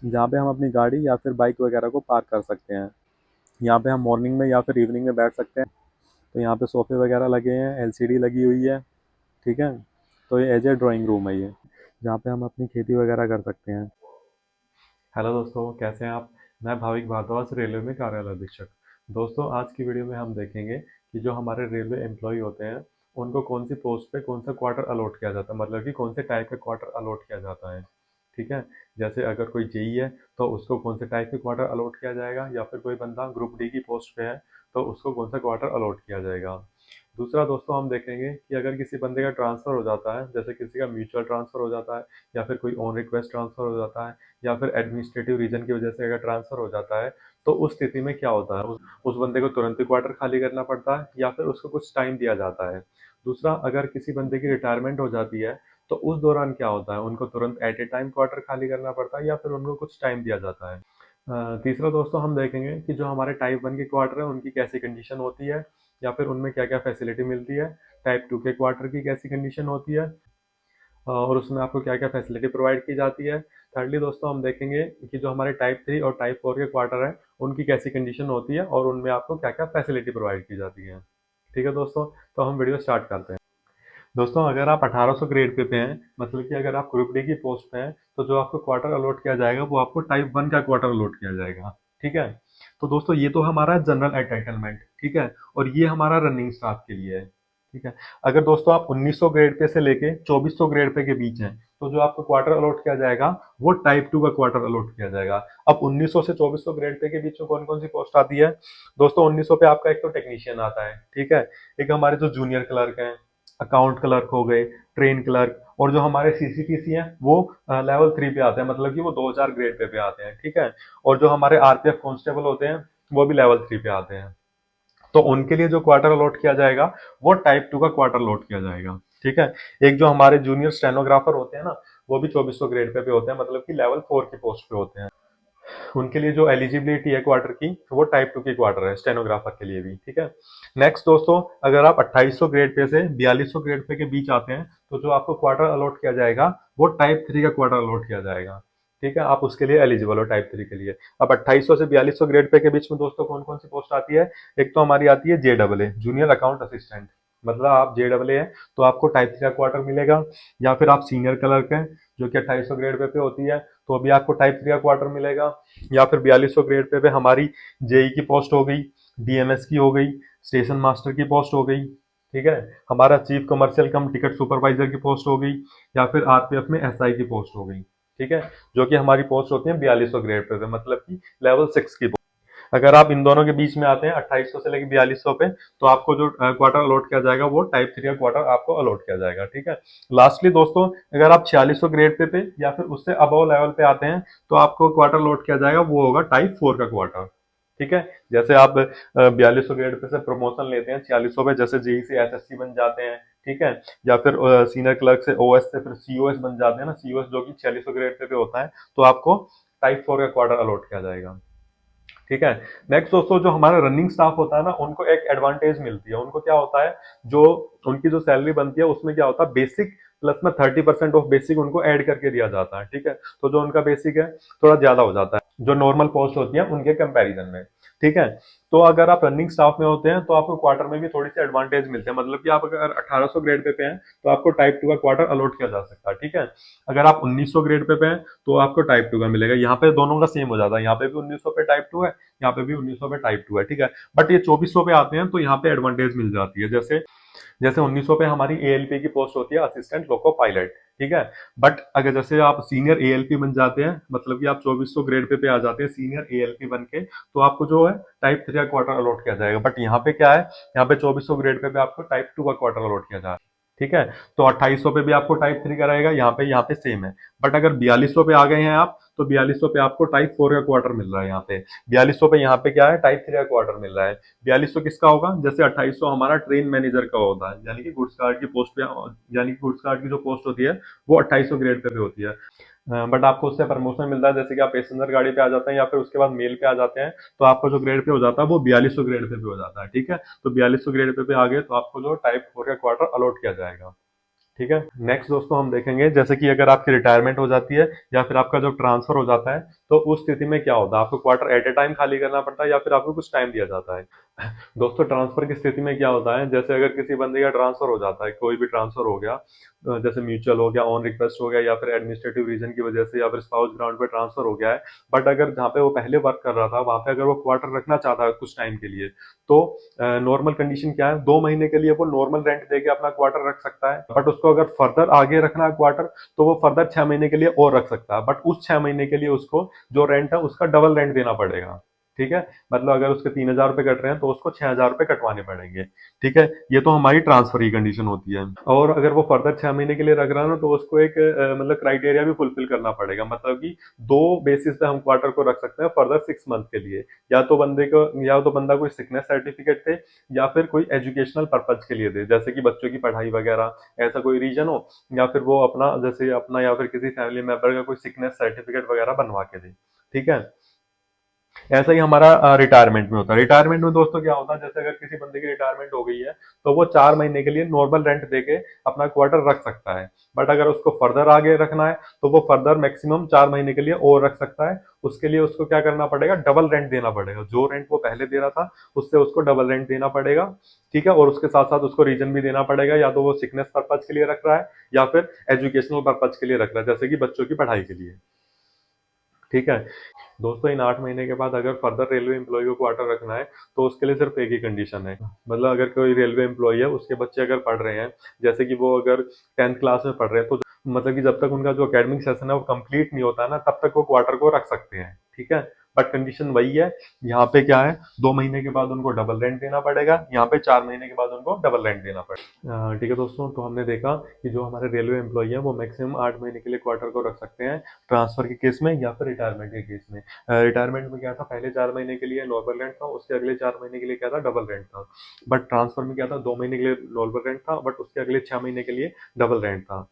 जहाँ पे हम अपनी गाड़ी या फिर बाइक वगैरह को पार्क कर सकते हैं। यहाँ पे हम मॉर्निंग में या फिर इवनिंग में बैठ सकते हैं। तो यहाँ पे सोफे वगैरह लगे हैं, एलसीडी लगी हुई है। ठीक है। तो ये एज ए ड्राइंग रूम है ये, जहाँ पे हम अपनी खेती वगैरह कर सकते हैं। हेलो दोस्तों, कैसे हैं आप? मैं भाविक भारद्वाज, रेलवे में कार्यालय अधीक्षक। दोस्तों, आज की वीडियो में हम देखेंगे कि जो हमारे रेलवे एम्प्लॉय होते हैं उनको कौन सी पोस्ट पे कौन सा क्वार्टर अलॉट किया जाता है, मतलब कि कौन से टाइप का क्वार्टर अलॉट किया जाता है। ठीक है। जैसे अगर कोई जेई है तो उसको कौन से टाइप के क्वार्टर अलॉट किया जाएगा, या फिर कोई बंदा ग्रुप डी की पोस्ट पे है तो उसको कौन सा क्वार्टर अलॉट किया जाएगा। दूसरा दोस्तों, हम देखेंगे कि अगर किसी बंदे का ट्रांसफ़र हो जाता है, जैसे किसी का म्यूचुअल ट्रांसफ़र हो जाता है, या फिर कोई ऑन रिक्वेस्ट ट्रांसफ़र हो जाता है, या फिर एडमिनिस्ट्रेटिव रीजन की वजह से अगर ट्रांसफ़र हो जाता है, तो उस स्थिति में क्या होता है, उस बंदे को तुरंत ही क्वार्टर खाली करना पड़ता है या फिर उसको कुछ टाइम दिया जाता है। दूसरा, अगर किसी बंदे की रिटायरमेंट हो जाती है तो उस दौरान क्या होता है, उनको तुरंत एट ए टाइम क्वार्टर खाली करना पड़ता है या फिर उनको कुछ टाइम दिया जाता है। तीसरा दोस्तों, हम देखेंगे कि जो हमारे टाइप वन के क्वार्टर है उनकी कैसी कंडीशन होती है, या फिर उनमें क्या क्या फैसिलिटी मिलती है। टाइप टू के क्वार्टर की कैसी कंडीशन होती है, और उसमें आपको क्या क्या फैसिलिटी प्रोवाइड की जाती है। थर्डली दोस्तों, हम देखेंगे कि जो हमारे टाइप थ्री और टाइप फोर के क्वार्टर हैं उनकी कैसी कंडीशन होती है और उनमें आपको क्या क्या फैसिलिटी प्रोवाइड की जाती है। ठीक है दोस्तों, तो हम वीडियो स्टार्ट करते हैं। दोस्तों, अगर आप 1800 ग्रेड पे हैं, मतलब कि अगर आप ग्रुप डी की पोस्ट पे हैं, तो जो आपको क्वार्टर अलॉट किया जाएगा वो आपको टाइप वन का क्वार्टर अलॉट किया जाएगा। ठीक है। तो दोस्तों, ये तो हमारा जनरल एंटाइटलमेंट, ठीक है, और ये हमारा रनिंग स्टाफ के लिए है। ठीक है। अगर दोस्तों आप 1900 ग्रेड पे से लेके 2400 ग्रेड पे के बीच हैं, तो जो आपको क्वार्टर अलॉट किया जाएगा वो टाइप टू का क्वार्टर अलॉट किया जाएगा। अब 1900 से 2400 ग्रेड पे के बीच में कौन कौन सी पोस्ट आती है? दोस्तों, 1900 पे आपका एक तो टेक्नीशियन आता है, ठीक है। एक हमारे जो जूनियर क्लर्क हैं, अकाउंट क्लर्क हो गए, ट्रेन क्लर्क, और जो हमारे सीसीपीसी हैं वो लेवल थ्री पे आते हैं, मतलब कि वो 2000 ग्रेड पे आते हैं। ठीक है। और जो हमारे आरपीएफ कांस्टेबल होते हैं वो भी लेवल थ्री पे आते हैं। तो उनके लिए जो क्वार्टर अलॉट किया जाएगा वो टाइप टू का क्वार्टर अलॉट किया जाएगा। ठीक है। एक जो हमारे जूनियर स्टेनोग्राफर होते हैं ना, वो भी 2400 ग्रेड पे होते हैं, मतलब कि लेवल फोर की पोस्ट पे होते हैं। उनके लिए जो एलिजिबिलिटी है क्वार्टर की, वो टाइप टू की क्वार्टर है, स्टेनोग्राफर के लिए भी। ठीक है। नेक्स्ट दोस्तों, अगर आप 2800 ग्रेड पे से 4200 ग्रेड पे के बीच आते हैं, तो जो आपको क्वार्टर अलॉट किया जाएगा वो टाइप थ्री का क्वार्टर अलॉट किया जाएगा। ठीक है। आप उसके लिए एलिजिबल हो टाइप थ्री के लिए। अब 2800 से 4200 ग्रेड पे के बीच में दोस्तों कौन कौन सी पोस्ट आती है? एक तो हमारी आती है JAA, जूनियर अकाउंट असिस्टेंट। मतलब आप JAA है तो आपको टाइप थ्री का क्वार्टर मिलेगा। या फिर आप सीनियर क्लर्क हैं, जो कि 2800 ग्रेड पे होती है, तो अभी आपको टाइप थ्री का क्वार्टर मिलेगा। या फिर 4200 ग्रेड पे हमारी जेई की पोस्ट हो गई, डीएमएस की हो गई, स्टेशन मास्टर की पोस्ट हो गई। ठीक है। हमारा चीफ कमर्शियल कम टिकट सुपरवाइजर की पोस्ट हो गई, या फिर आरपीएफ में एसआई की पोस्ट हो गई। ठीक है। जो कि हमारी पोस्ट होती है 4200 ग्रेड पे, मतलब कि लेवल सिक्स की। अगर आप इन दोनों के बीच में आते हैं 2800 से लेकर 4200 पे, तो आपको जो क्वार्टर अलॉट किया जाएगा वो टाइप थ्री का क्वार्टर आपको अलॉट किया जाएगा। ठीक है। लास्टली दोस्तों, अगर आप 4600 ग्रेड पे या फिर उससे अबव लेवल पे आते हैं, तो आपको क्वार्टर अलॉट किया जाएगा वो होगा टाइप फोर का क्वार्टर। ठीक है। जैसे आप 4200 ग्रेड पे से प्रमोशन लेते हैं 4600 पे, जैसे जेई से एसएससी बन जाते हैं। ठीक है। या फिर सीनियर क्लर्क से ओएस से फिर सीओएस बन जाते हैं ना, सीओएस जो कि 4600 ग्रेड पे होता है, तो आपको टाइप फोर का क्वार्टर अलॉट किया जाएगा। ठीक है। नेक्स्ट दोस्तों, जो हमारा रनिंग स्टाफ होता है ना, उनको एक एडवांटेज मिलती है। उनको क्या होता है, जो उनकी जो सैलरी बनती है उसमें क्या होता है, बेसिक प्लस में 30% ऑफ बेसिक उनको ऐड करके दिया जाता है। ठीक है। तो जो उनका बेसिक है थोड़ा ज्यादा हो जाता है जो नॉर्मल पोस्ट होती है उनके कंपैरिजन में। ठीक है। तो अगर आप रनिंग स्टाफ में होते हैं तो आपको क्वार्टर में भी थोड़ी सी एडवांटेज मिलते हैं, मतलब कि आप अगर 1800 ग्रेड पे हैं तो आपको टाइप टू का क्वार्टर अलॉट किया जा सकता है। ठीक है। अगर आप 1900 ग्रेड पे हैं तो आपको टाइप टू का मिलेगा। यहाँ पे दोनों का सेम हो जाता है, यहाँ पे भी 1900 पे टाइप टू है, यहाँ पे भी 1900 पे टाइप टू है। ठीक है। बट ये 2400 पे आते हैं तो यहाँ पे एडवांटेज मिल जाती है। जैसे जैसे 1900 पे हमारी एएलपी की पोस्ट होती है, असिस्टेंट लोको पायलट। ठीक है। बट अगर जैसे आप सीनियर एएलपी बन जाते हैं, मतलब कि आप 2400 ग्रेड पे आ जाते हैं सीनियर एएलपी बन के, तो आपको जो है टाइप थ्री का क्वार्टर अलॉट किया जाएगा। बट यहाँ पे क्या है, यहाँ पे 2400 ग्रेड पे आपको टाइप टू का क्वार्टर अलॉट किया जा रहा है। ठीक है। तो 2800 पे भी आपको टाइप थ्री का रहेगा, यहाँ पे सेम है। बट अगर 4200 पे आ गए हैं आप, तो 4200 पे आपको टाइप फोर का क्वार्टर मिल रहा है। यहाँ पे 4200 पे यहाँ पे क्या है, टाइप थ्री का क्वार्टर मिल रहा है। 4200 किसका होगा, जैसे 2800 हमारा ट्रेन मैनेजर का होता है, यानी कि गुड्स कार्ड की पोस्ट पे, यानी कि गुड्स कार्ड की जो पोस्ट होती है वो 2800 ग्रेड पे होती है। बट आपको उससे प्रमोशन मिलता है, जैसे कि आप पैसेंजर गाड़ी पे आ जाते हैं या फिर उसके बाद मेल पे आ जाते हैं, तो आपका जो ग्रेड पे हो जाता है वो 4200 ग्रेड पे हो जाता है। ठीक है। तो 4200 ग्रेड पे आ गए तो आपको जो टाइप फोर का क्वार्टर अलॉट किया जाएगा। ठीक है। नेक्स्ट दोस्तों हम देखेंगे जैसे कि अगर आपकी रिटायरमेंट हो जाती है या फिर आपका जब ट्रांसफर हो जाता है, तो उस स्थिति में क्या होता है, आपको क्वार्टर एट ए टाइम खाली करना पड़ता है या फिर आपको कुछ टाइम दिया जाता है। दोस्तों ट्रांसफर की स्थिति में क्या होता है, जैसे अगर किसी बंदे का ट्रांसफर हो जाता है, कोई भी ट्रांसफर हो गया, जैसे म्यूचुअल हो गया, ऑन रिक्वेस्ट हो गया, या फिर एडमिनिस्ट्रेटिव रीजन की वजह से, या फिर स्पाउस ग्राउंड पे ट्रांसफर हो गया है, बट अगर जहाँ पे वो पहले वर्क कर रहा था वहां पे अगर वो क्वार्टर रखना चाहता है कुछ टाइम के लिए, तो नॉर्मल कंडीशन क्या है, 2 महीने के लिए वो नॉर्मल रेंट देके अपना क्वार्टर रख सकता है। बट उसको अगर फर्दर आगे रखना है क्वार्टर, तो वो फर्दर 6 महीने के लिए और रख सकता है, बट उस 6 महीने के लिए उसको जो रेंट है उसका डबल रेंट देना पड़ेगा। ठीक है, मतलब अगर उसके 3,000 रुपए कट रहे हैं तो उसको 6,000 रुपए कटवाने पड़ेंगे। ठीक है, ये तो हमारी ट्रांसफर की कंडीशन होती है। और अगर वो फर्दर 6 महीने के लिए रख रहा है ना, तो उसको एक मतलब क्राइटेरिया भी फुलफिल करना पड़ेगा, मतलब कि दो बेसिस पे हम क्वार्टर को रख सकते हैं फर्दर 6 मंथ के लिए। या तो बंदा कोई सिकनेस सर्टिफिकेट दे, या फिर कोई एजुकेशनल पर्पज के लिए दे, जैसे कि बच्चों की पढ़ाई वगैरह, ऐसा कोई रीजन हो, या फिर वो अपना जैसे अपना या फिर किसी फैमिली मेंबर का कोई सिकनेस सर्टिफिकेट वगैरह बनवा के दे। ठीक है, ऐसा ही हमारा रिटायरमेंट में होता है। रिटायरमेंट में दोस्तों क्या होता है, जैसे अगर किसी बंदे की रिटायरमेंट हो गई है, तो वो 4 महीने के लिए नॉर्मल रेंट देके अपना क्वार्टर रख सकता है। बट अगर उसको फर्दर आगे रखना है, तो वो फर्दर मैक्सिमम 4 महीने के लिए और रख सकता है। उसके लिए उसको क्या करना पड़ेगा, डबल रेंट देना पड़ेगा, जो रेंट वो पहले दे रहा था उससे उसको डबल रेंट देना पड़ेगा। ठीक है, और उसके साथ साथ उसको रीजन भी देना पड़ेगा, या तो वो सिकनेस पर्पज के लिए रख रहा है या फिर एजुकेशनल पर्पज के लिए रख रहा है, जैसे कि बच्चों की पढ़ाई के लिए। ठीक है दोस्तों, इन 8 महीने के बाद अगर फर्दर रेलवे एम्प्लॉय को क्वार्टर रखना है, तो उसके लिए सिर्फ एक ही कंडीशन है, मतलब अगर कोई रेलवे एम्प्लॉय है, उसके बच्चे अगर पढ़ रहे हैं, जैसे कि वो अगर 10th क्लास में पढ़ रहे हैं, तो मतलब कि जब तक उनका जो एकेडमिक सेशन है वो कंप्लीट नहीं होता ना, तब तक वो क्वार्टर को रख सकते हैं। ठीक है, बट कंडीशन वही है, यहाँ पे क्या है, 2 महीने के बाद उनको डबल रेंट देना पड़ेगा, यहाँ पे 4 महीने के बाद उनको डबल रेंट देना पड़ेगा। ठीक है दोस्तों, तो हमने देखा कि जो हमारे रेलवे एम्प्लॉय है वो मैक्सिमम 8 महीने के लिए क्वार्टर को रख सकते हैं, ट्रांसफर के केस में या फिर रिटायरमेंट के केस में। रिटायरमेंट में क्या था, पहले 4 महीने के लिए नॉर्मल रेंट था, उसके अगले 4 महीने के लिए क्या था, डबल रेंट था। बट ट्रांसफर में क्या था, 2 महीने के लिए नॉर्मल रेंट था, बट उसके अगले 6 महीने के लिए डबल रेंट था।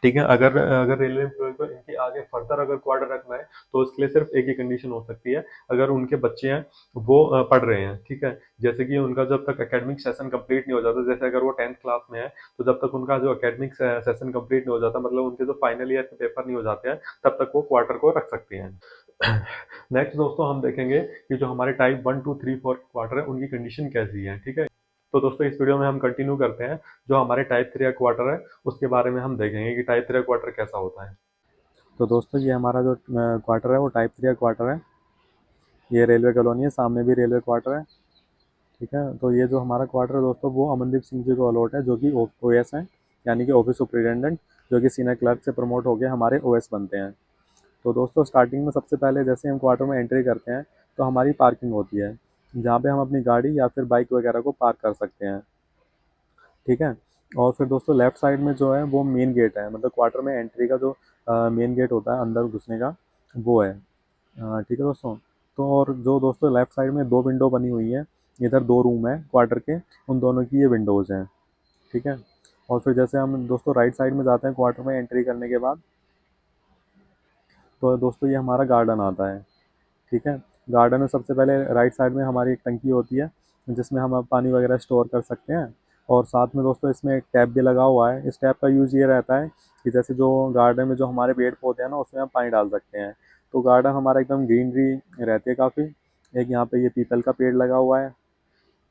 ठीक है, अगर अगर रेलवे एम्प्लॉय को इनके आगे फर्दर अगर क्वार्टर रखना है, तो उसके लिए सिर्फ एक ही कंडीशन हो सकती है, अगर उनके बच्चे हैं वो पढ़ रहे हैं। ठीक है, जैसे कि उनका जब तक एकेडमिक सेशन कंप्लीट नहीं हो जाता, जैसे अगर वो 10th क्लास में है, तो जब तक उनका जो एकेडमिक सेशन कंप्लीट नहीं हो जाता, मतलब उनके जो फाइनल ईयर के पेपर नहीं हो जाते हैं, तब तक वो क्वार्टर को रख सकते हैं। नेक्स्ट दोस्तों हम देखेंगे कि जो हमारे टाइप 1, 2, 3, 4 क्वार्टर है उनकी कंडीशन कैसी है। ठीक है, तो दोस्तों इस वीडियो में हम कंटिन्यू करते हैं, जो हमारे टाइप 3 क्वार्टर है उसके बारे में हम देखेंगे कि टाइप 3 क्वार्टर कैसा होता है। तो दोस्तों ये हमारा जो क्वार्टर है वो टाइप 3 क्वार्टर है। ये रेलवे कॉलोनी है, सामने भी रेलवे क्वार्टर है। ठीक है, तो ये जो हमारा क्वार्टर है दोस्तों, वो अमनदीप सिंह जी को अलॉट है, जो कि ओएस हैं, यानी कि ऑफिस सुपरिटेंडेंट, जो कि सीनियर क्लर्क से प्रमोट होकर हमारे ओएस बनते हैं। तो दोस्तों स्टार्टिंग में सबसे पहले जैसे हम क्वार्टर में एंट्री करते हैं, तो हमारी पार्किंग होती है, जहाँ पे हम अपनी गाड़ी या फिर बाइक वगैरह को पार्क कर सकते हैं। ठीक है, और फिर दोस्तों लेफ्ट साइड में जो है वो मेन गेट है, मतलब क्वार्टर में एंट्री का जो मेन गेट होता है अंदर घुसने का, वो है। ठीक है दोस्तों, तो और जो दोस्तों लेफ्ट साइड में दो विंडो बनी हुई है, इधर दो रूम है क्वार्टर के, उन दोनों की ये विंडोज़ हैं। ठीक है, और फिर जैसे हम दोस्तों राइट साइड में जाते हैं क्वार्टर में एंट्री करने के बाद, तो दोस्तों ये हमारा गार्डन आता है। ठीक है, गार्डन में सबसे पहले राइट साइड में हमारी एक टंकी होती है, जिसमें हम पानी वगैरह स्टोर कर सकते हैं। और साथ में दोस्तों इसमें एक टैप भी लगा हुआ है। इस टैप का यूज़ ये रहता है कि जैसे जो गार्डन में जो हमारे पेड़ पौधे हैं ना, उसमें हम पानी डाल सकते हैं, तो गार्डन हमारा एकदम ग्रीनरी रहती है काफ़ी। एक यहाँ पे ये पीपल का पेड़ लगा हुआ है।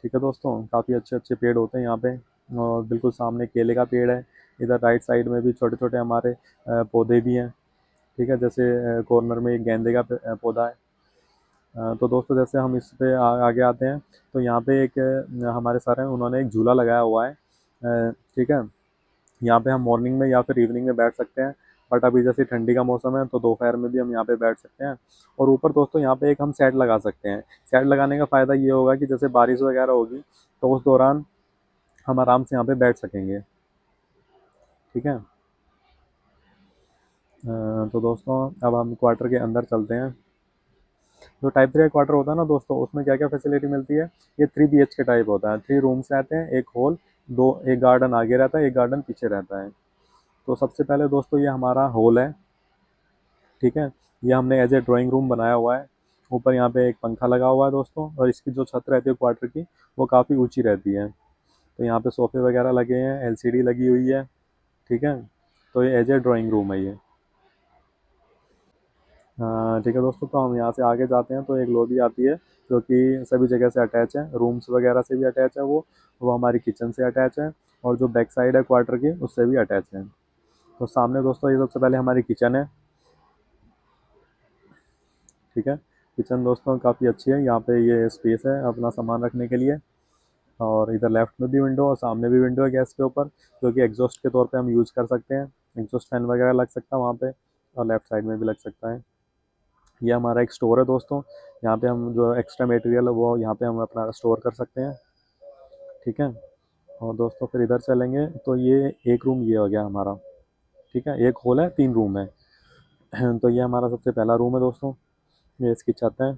ठीक है दोस्तों, काफ़ी अच्छे अच्छे पेड़ होते हैं यहाँ पे, और बिल्कुल सामने केले का पेड़ है। इधर राइट साइड में भी छोटे छोटे हमारे पौधे भी हैं। ठीक है, जैसे कॉर्नर में एक गेंदे का पौधा है। तो दोस्तों जैसे हम इस पे आगे आते हैं, तो यहाँ पे एक हमारे सर हैं, उन्होंने एक झूला लगाया हुआ है। ठीक है, यहाँ पे हम मॉर्निंग में या फिर इवनिंग में बैठ सकते हैं, बट अभी जैसे ठंडी का मौसम है तो दोपहर में भी हम यहाँ पे बैठ सकते हैं। और ऊपर दोस्तों यहाँ पे एक हम सेट लगा सकते हैं। सेट लगाने का फ़ायदा ये होगा कि जैसे बारिश वगैरह होगी, तो उस दौरान हम आराम से यहाँ पे बैठ सकेंगे। ठीक है, तो दोस्तों अब हम क्वार्टर के अंदर चलते हैं। जो टाइप 3 क्वार्टर होता है ना दोस्तों, उसमें क्या क्या फैसिलिटी मिलती है, ये 3 BHK टाइप होता है। 3 रूम्स रहते हैं, एक हॉल, दो, एक गार्डन आगे रहता है, एक गार्डन पीछे रहता है। तो सबसे पहले दोस्तों ये हमारा हॉल है। ठीक है, ये हमने एज ए ड्राइंग रूम बनाया हुआ है। ऊपर यहाँ पे एक पंखा लगा हुआ है दोस्तों, और इसकी जो छत रहती है क्वार्टर की, वो काफ़ी ऊंची रहती है। तो यहाँ पे सोफ़े वगैरह लगे हैं, LCD लगी हुई है। ठीक है। तो ये एज ए ड्राइंग रूम है ये। ठीक है दोस्तों, तो हम यहाँ से आगे जाते हैं तो एक लॉबी आती है जो कि सभी जगह से अटैच है, रूम्स वगैरह से भी अटैच है वो हमारी किचन से अटैच है, और जो बैक साइड है क्वार्टर की उससे भी अटैच है। तो सामने दोस्तों ये सबसे पहले हमारी किचन है। ठीक है। किचन दोस्तों काफ़ी अच्छी है, यहाँ पे ये स्पेस है अपना सामान रखने के लिए। और इधर लेफ्ट में भी विंडो और सामने भी विंडो है गैस के ऊपर, जो कि एग्जॉस्ट के तौर पे हम यूज़ कर सकते हैं। एग्जॉस्ट फैन वगैरह लग सकता है वहाँ पे, और लेफ्ट साइड में भी लग सकता है। ये हमारा एक स्टोर है दोस्तों, यहाँ पे हम जो एक्स्ट्रा मटेरियल है वो यहाँ पे हम अपना स्टोर कर सकते हैं। ठीक है। और दोस्तों फिर इधर चलेंगे तो ये एक रूम ये हो गया हमारा। ठीक है, एक हॉल है, 3 रूम है। तो ये हमारा सबसे पहला रूम है दोस्तों। ये इसकी छत है,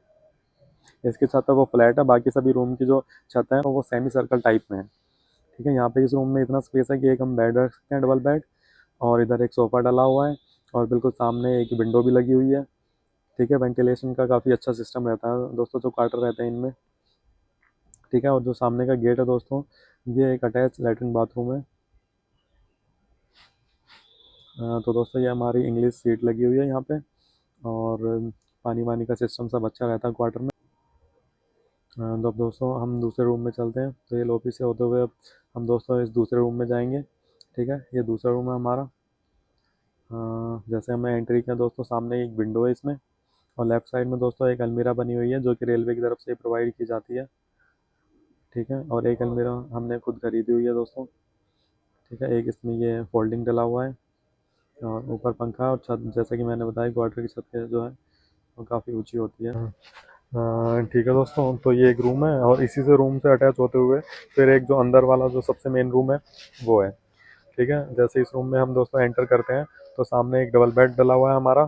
इसकी छत है वो फ्लैट है, बाकी सभी रूम की जो छत है वो सेमी सर्कल टाइप में है। ठीक है। यहाँ पे इस रूम में इतना स्पेस है कि एक हम बेड रख सकते हैं, डबल बेड। और इधर एक सोफ़ा डला हुआ है, और बिल्कुल सामने एक विंडो भी लगी हुई है। ठीक है। वेंटिलेशन का काफ़ी अच्छा सिस्टम रहता है दोस्तों जो क्वार्टर रहते हैं इनमें। ठीक है। और जो सामने का गेट है दोस्तों, ये एक अटैच लेटरिन बाथरूम है। तो दोस्तों ये हमारी इंग्लिश सीट लगी हुई है यहाँ पे, और पानी वानी का सिस्टम सब अच्छा रहता है क्वार्टर में। तो अब दोस्तों हम दूसरे रूम में चलते हैं, तो ये लॉबी से होते हुए अब हम दोस्तों इस दूसरे रूम में जाएंगे। ठीक है। ये दूसरा रूम है हमारा। जैसे हमें एंट्री किया दोस्तों, सामने एक विंडो है इसमें, और लेफ्ट साइड में दोस्तों एक अलमीरा बनी हुई है जो कि रेलवे की तरफ से प्रोवाइड की जाती है। ठीक है। और एक अलमीरा हमने खुद खरीदी हुई है दोस्तों। ठीक है। एक इसमें ये फोल्डिंग डला हुआ है, और ऊपर पंखा और छत, जैसे कि मैंने बताया क्वार्टर की छत के जो है वो काफ़ी ऊंची होती है। ठीक है दोस्तों, तो ये एक रूम है, और इसी से रूम से अटैच होते हुए फिर एक जो अंदर वाला जो सबसे मेन रूम है वो है। ठीक है। जैसे इस रूम में हम दोस्तों एंटर करते हैं तो सामने एक डबल बेड डला हुआ है हमारा।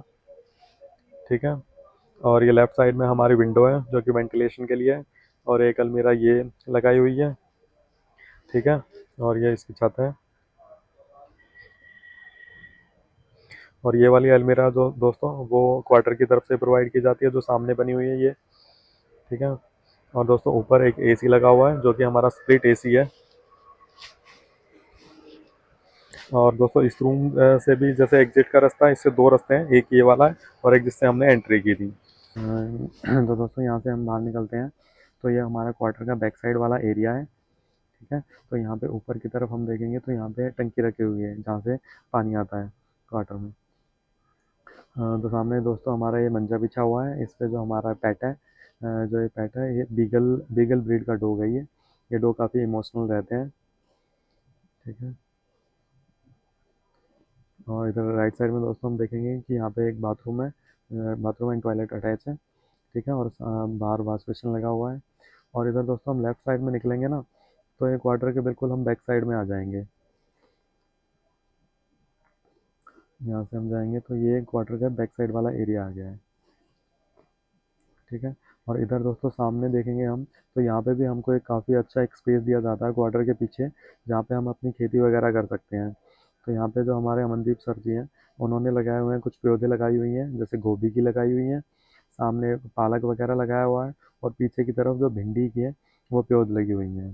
ठीक है। और ये लेफ्ट साइड में हमारी विंडो है जो कि वेंटिलेशन के लिए है, और एक अलमीरा ये लगाई हुई है। ठीक है। और ये इसकी छत है, और ये वाली अलमीरा जो दोस्तों वो क्वार्टर की तरफ से प्रोवाइड की जाती है जो सामने बनी हुई है ये। ठीक है। और दोस्तों ऊपर एक एसी लगा हुआ है जो कि हमारा स्प्लिट एसी है। और दोस्तों इस रूम से भी जैसे एग्जिट का रास्ता है, इससे 2 रास्ते हैं, एक ये वाला है और एक जिससे हमने एंट्री की थी। तो दोस्तों यहाँ से हम बाहर निकलते हैं, तो ये हमारा क्वार्टर का बैक साइड वाला एरिया है। ठीक है। तो यहाँ पे ऊपर की तरफ हम देखेंगे तो यहाँ पे टंकी रखी हुई है जहाँ से पानी आता है क्वार्टर में। तो सामने दोस्तों हमारा ये मंजा बिछा हुआ है, इस पे जो हमारा पेट है, जो ये पेट है ये बीगल बीगल ब्रीड का डॉग है ये डॉग काफ़ी इमोशनल रहते हैं। ठीक है। और इधर राइट साइड में दोस्तों हम देखेंगे कि यहाँ पे एक बाथरूम है, बाथरूम एंड टॉयलेट अटैच है। ठीक है। और बाहर वॉश बेसिन लगा हुआ है। और इधर दोस्तों हम लेफ्ट साइड में निकलेंगे ना, तो ये क्वार्टर के बिल्कुल हम बैक साइड में आ जाएंगे। यहाँ से हम जाएंगे तो ये क्वार्टर का बैक साइड वाला एरिया आ गया है। ठीक है। और इधर दोस्तों सामने देखेंगे हम, तो यहाँ पे भी हमको एक काफ़ी अच्छा एक स्पेस दिया जाता है क्वार्टर के पीछे, जहाँ पे हम अपनी खेती वगैरह कर सकते हैं। तो यहाँ पे जो हमारे अमनदीप सर जी हैं, उन्होंने लगाए हुए हैं, कुछ पौधे लगाई हुई हैं, जैसे गोभी की लगाई हुई हैं, सामने पालक वगैरह लगाया हुआ है, और पीछे की तरफ जो भिंडी की है वो पौध लगी हुई हैं।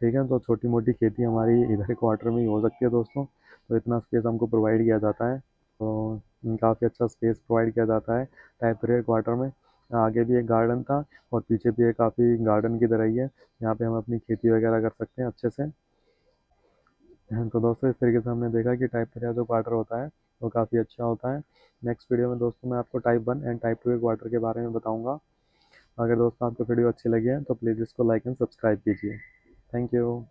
ठीक है। तो छोटी मोटी खेती हमारी इधर क्वार्टर में ही हो सकती है दोस्तों, तो इतना स्पेस हमको प्रोवाइड किया जाता है। तो काफ़ी अच्छा स्पेस प्रोवाइड किया जाता है टाइप क्वार्टर में। आगे भी एक गार्डन था, और पीछे भी एक काफ़ी गार्डन की तरह ही है, यहाँ पे हम अपनी खेती वगैरह कर सकते हैं अच्छे से। तो दोस्तों इस तरीके से हमने देखा कि टाइप 3 जो क्वार्टर होता है वो काफ़ी अच्छा होता है। नेक्स्ट वीडियो में दोस्तों मैं आपको टाइप 1 एंड टाइप 2 के क्वार्टर के बारे में बताऊंगा। अगर दोस्तों आपको वीडियो अच्छी लगी है तो प्लीज़ इसको लाइक एंड सब्सक्राइब कीजिए। Thank you.